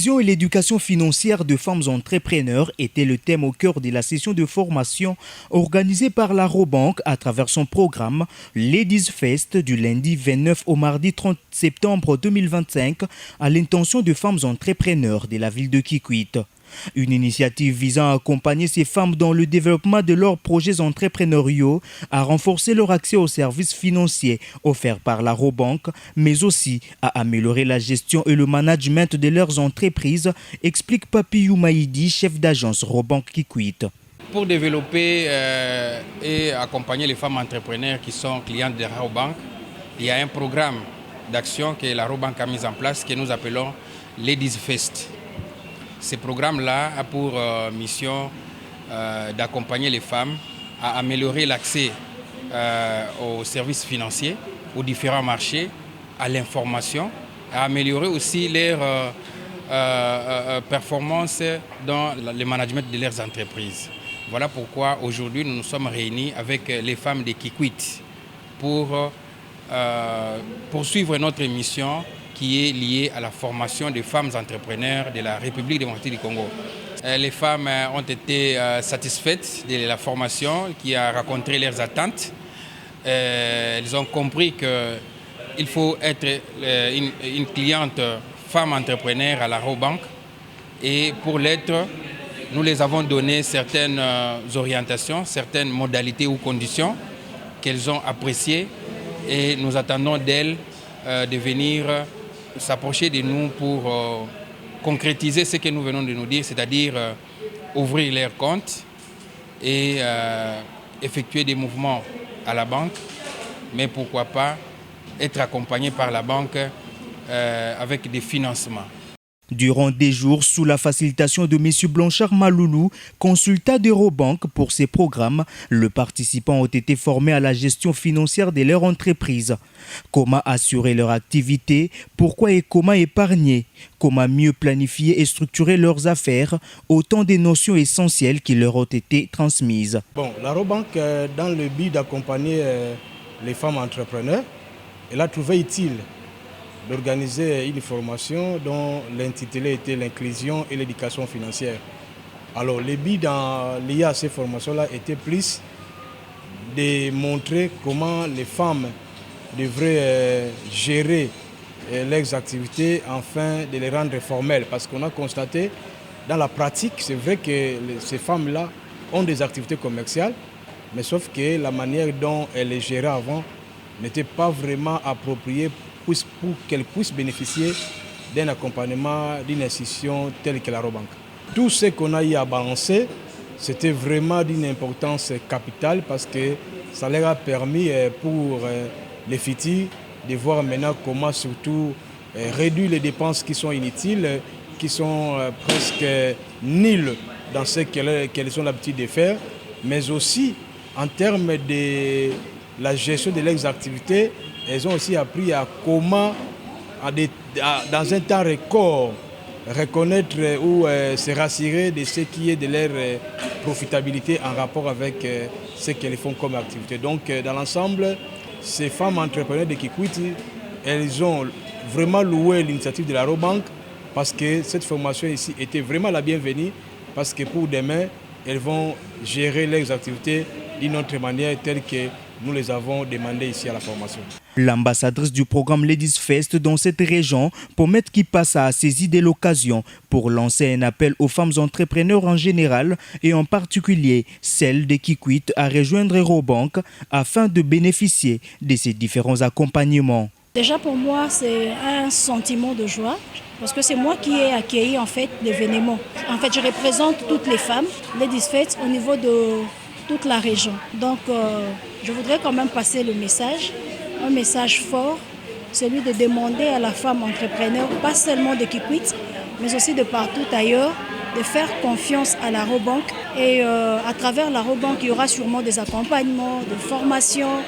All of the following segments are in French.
L'inclusion et l'éducation financière de femmes entrepreneurs était le thème au cœur de la session de formation organisée par la Robank à travers son programme Ladies Fest du lundi 29 au mardi 30 septembre 2025 à l'intention de femmes entrepreneurs de la ville de Kikwit. Une initiative visant à accompagner ces femmes dans le développement de leurs projets entrepreneuriaux, à renforcer leur accès aux services financiers offerts par la Robank, mais aussi à améliorer la gestion et le management de leurs entreprises, explique Papi Youmaïdi, chef d'agence Robank Kikwit. Pour développer et accompagner les femmes entrepreneurs qui sont clientes de la Robank, il y a un programme d'action que la Robank a mis en place que nous appelons Ladies Fest. Ce programme-là a pour mission d'accompagner les femmes à améliorer l'accès aux services financiers, aux différents marchés, à l'information, à améliorer aussi leurs performances dans le management de leurs entreprises. Voilà pourquoi aujourd'hui nous nous sommes réunis avec les femmes de Kikwit pour poursuivre notre mission qui est liée à la formation des femmes entrepreneurs de la République démocratique du Congo. Les femmes ont été satisfaites de la formation qui a rencontré leurs attentes. Elles ont compris qu'il faut être une cliente femme entrepreneur à la Robank. Et pour l'être, nous les avons donné certaines orientations, certaines modalités ou conditions qu'elles ont appréciées. Et nous attendons d'elles de venir s'approcher de nous pour concrétiser ce que nous venons de nous dire, c'est-à-dire ouvrir leur compte et effectuer des mouvements à la banque, mais pourquoi pas être accompagné par la banque avec des financements. Durant des jours, sous la facilitation de M. Blanchard Maloulou, consultat d'Eurobank pour ces programmes, les participants ont été formés à la gestion financière de leur entreprise. Comment assurer leur activité, pourquoi et comment épargner, comment mieux planifier et structurer leurs affaires, autant de notions essentielles qui leur ont été transmises. La Robank, dans le but d'accompagner les femmes entrepreneurs, elle a trouvé utile d'organiser une formation dont l'intitulé était l'inclusion et l'éducation financière. Alors le but lié à ces formations-là était plus de montrer comment les femmes devraient gérer leurs activités afin de les rendre formelles. Parce qu'on a constaté dans la pratique, c'est vrai que ces femmes-là ont des activités commerciales, mais sauf que la manière dont elles les géraient avant n'était pas vraiment appropriée pour qu'elles puissent bénéficier d'un accompagnement d'une institution telle que la Robank. Tout ce qu'on a eu à balancer, c'était vraiment d'une importance capitale parce que ça leur a permis pour les futurs de voir maintenant comment surtout réduire les dépenses qui sont inutiles, qui sont presque nulles dans ce qu'elles ont l'habitude de faire, mais aussi en termes de la gestion de leurs activités. Elles ont aussi appris à comment, dans un temps record, reconnaître ou se rassurer de ce qui est de leur profitabilité en rapport avec ce qu'elles font comme activité. Donc, dans l'ensemble, ces femmes entrepreneurs de Kikwit, elles ont vraiment loué l'initiative de la Robank parce que cette formation ici était vraiment la bienvenue parce que pour demain, elles vont gérer leurs activités d'une autre manière telle que nous les avons demandé ici à la formation. L'ambassadrice du programme Ladies Fest dans cette région, Pomette Kipassa, a saisi de l'occasion pour lancer un appel aux femmes entrepreneurs en général et en particulier celles de Kikwit à rejoindre Robank afin de bénéficier de ces différents accompagnements. Déjà pour moi, c'est un sentiment de joie parce que c'est moi qui ai accueilli en fait l'événement. En fait, je représente toutes les femmes Ladies Fest au niveau de toute la région. Donc, je voudrais quand même passer le message, un message fort, celui de demander à la femme entrepreneur, pas seulement de Kikwit, mais aussi de partout ailleurs, de faire confiance à la Robank. Et à travers la Robank, il y aura sûrement des accompagnements, des formations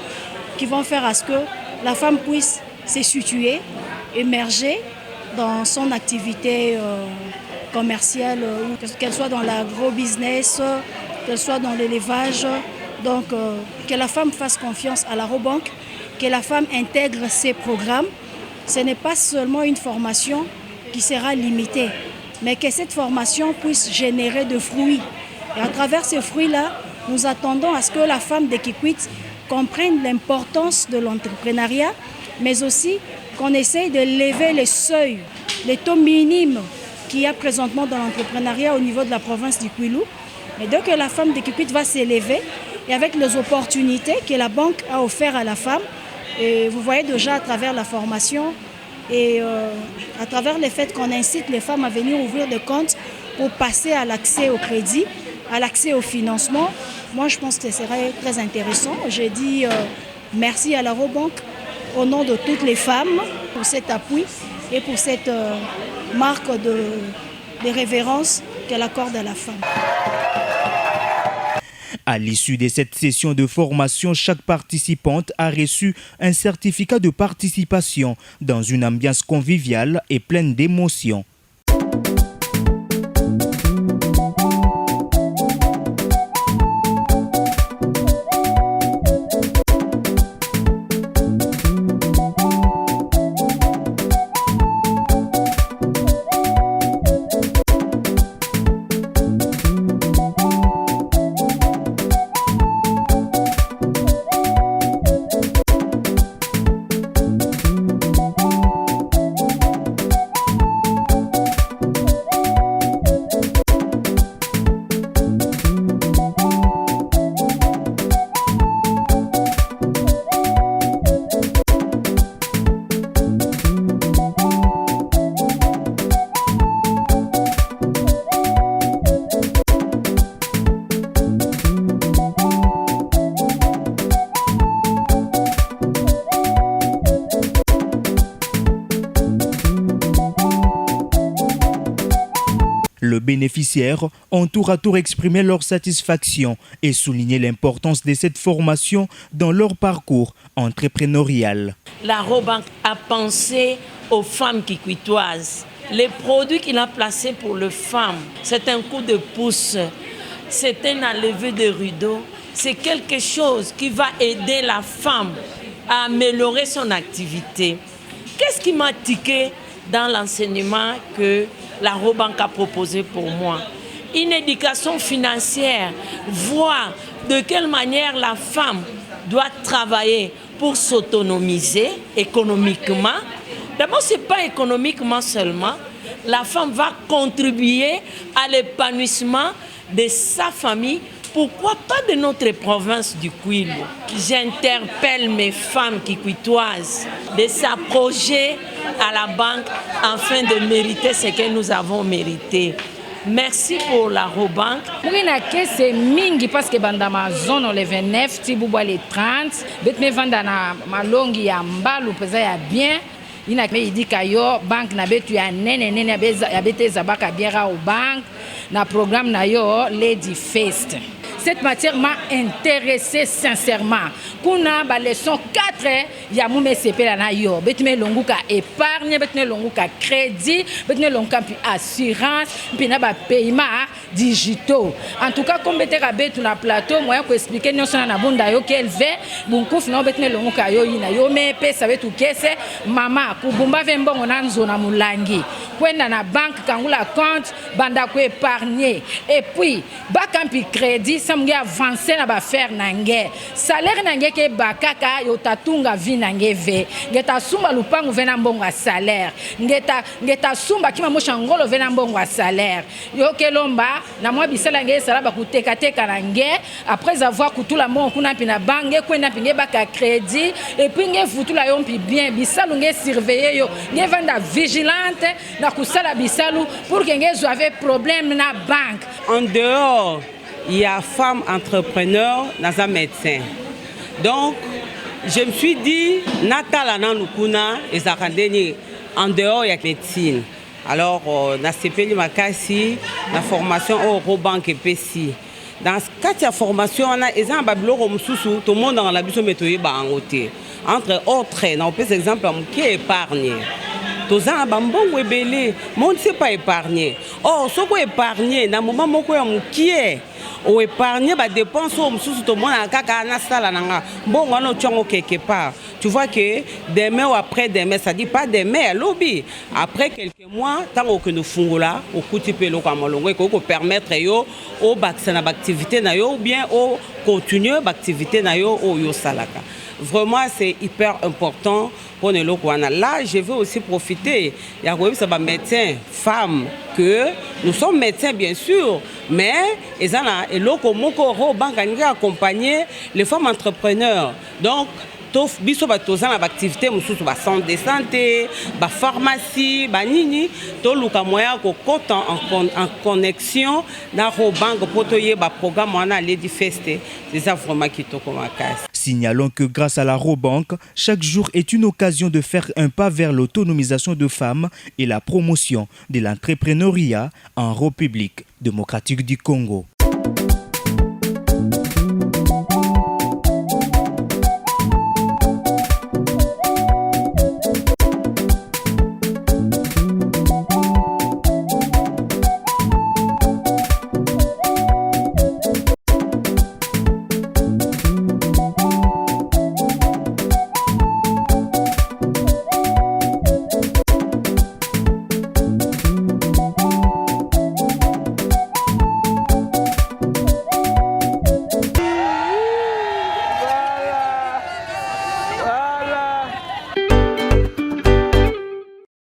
qui vont faire à ce que la femme puisse se situer, émerger dans son activité commerciale, qu'elle soit dans l'agro-business, qu'elle soit dans l'élevage. Donc, que la femme fasse confiance à la Robank, que la femme intègre ces programmes. Ce n'est pas seulement une formation qui sera limitée, mais que cette formation puisse générer de fruits. Et à travers ces fruits-là, nous attendons à ce que la femme de Kikwit comprenne l'importance de l'entrepreneuriat, mais aussi qu'on essaye de lever les seuils, les taux minimes qu'il y a présentement dans l'entrepreneuriat au niveau de la province du Kwilu. Mais dès que la femme de Kikwit va s'élever, et avec les opportunités que la banque a offertes à la femme, et vous voyez déjà à travers la formation et à travers le fait qu'on incite les femmes à venir ouvrir des comptes pour passer à l'accès au crédit, à l'accès au financement, moi je pense que ce serait très intéressant. J'ai dit merci à la Robank au nom de toutes les femmes pour cet appui et pour cette marque de révérence qu'elle accorde à la femme. À l'issue de cette session de formation, chaque participante a reçu un certificat de participation dans une ambiance conviviale et pleine d'émotions. Les bénéficiaires ont tour à tour exprimé leur satisfaction et souligné l'importance de cette formation dans leur parcours entrepreneurial. La Robank a pensé aux femmes kikwitoises. Les produits qu'il a placés pour les femmes, c'est un coup de pouce, c'est un enlevé de rideau, c'est quelque chose qui va aider la femme à améliorer son activité. Qu'est-ce qui m'a tiqué dans l'enseignement que la Robank a proposé pour moi? Une éducation financière, voir de quelle manière la femme doit travailler pour s'autonomiser économiquement. D'abord, ce n'est pas économiquement seulement. La femme va contribuer à l'épanouissement de sa famille. Pourquoi pas de notre province du Kwilu? J'interpelle mes femmes kikwitoises de s'approcher à la banque afin de mériter ce que nous avons mérité. Merci pour la Robank. Oui, c'est mingi parce que dans ma zone le 29, Tiboua le 30, betme vanda na malongi ya mbalu pesa ya bien. Ina me dit kayo bank na betu ya nene ya bete zabaka biera au bank na programme na yo Lady Fest. Cette matière m'a intéressé sincèrement. Kuna ba leçon 4 ya mume sepela na yo. Betme longuka épargne, betme longuka crédit, betme longuka puis assurance, puis na ba paiement digitaux. En tout cas comme betera betu na plateau, moi ko expliquer non na bunda yo qu'elle fait, bunku fino betme longuka yo ina yo me pesa betu kese mama kubumba vembongo na nzona mulangi. Kwenda na banque kangula compte banda ko épargner et puis ba kampi crédit samge avancer na ba faire nange salaire nange ke bakaka yo tatunga vi nange ve ngeta sumba lupangu vena mbongo salaire ngeta sumba kima moshangolo vena mbongo salaire yo kelomba na mwa bisala nge sala ba kuteka teka nange après avoir kutula mbongo kuna pina bange kwenda pinge baka crédit et puis nge futula yo mpi bien bisalu nge surveiller yo nge vanda vigilante na kusala bisalu pour que nge zo avait problème na banque. En dehors il y a femmes entrepreneurs dans un médecin. Donc, je me suis dit, Natala Nanukuna et Zakandeni, en dehors, il y a médecine. Alors, na CPL Makasi, la formation au Robank et PSI. Dans ce cas de formation, on a des gens tout le monde dans la bise méthode entre autres, on peut exemple qui est épargné. Tous les gens qui épargné, monde ne sait pas épargner. Oh, ce qui est épargné, dans le moment où qui est o épargner ba dépenses au msusu to mona kaka na sala nanga mbongo no tchongo quelque part. Tu vois que demain ou après demain, ça dit pas demain à lobby. Après quelques mois, tant que nous fungola au kuti pelo comme longo et qu'on permettre yo au vaccin activité na yo ou bien au continuer l'activité na yo au yo salaka. Vraiment, c'est hyper important pour nous. Là, je veux aussi profiter. Il y a des médecins, femmes, que nous sommes médecins, bien sûr, mais ils ont accompagner les femmes entrepreneurs. Donc, biso batoza na activité mususu ba centre de santé, ba pharmacie, ba nini, to luka moya ko kota en connexion na Robank potoye ba programme wana Lady Fest. C'est ça vraiment qui to comme casse. Signalons que grâce à la Robank, chaque jour est une occasion de faire un pas vers l'autonomisation de femmes et la promotion de l'entrepreneuriat en République démocratique du Congo.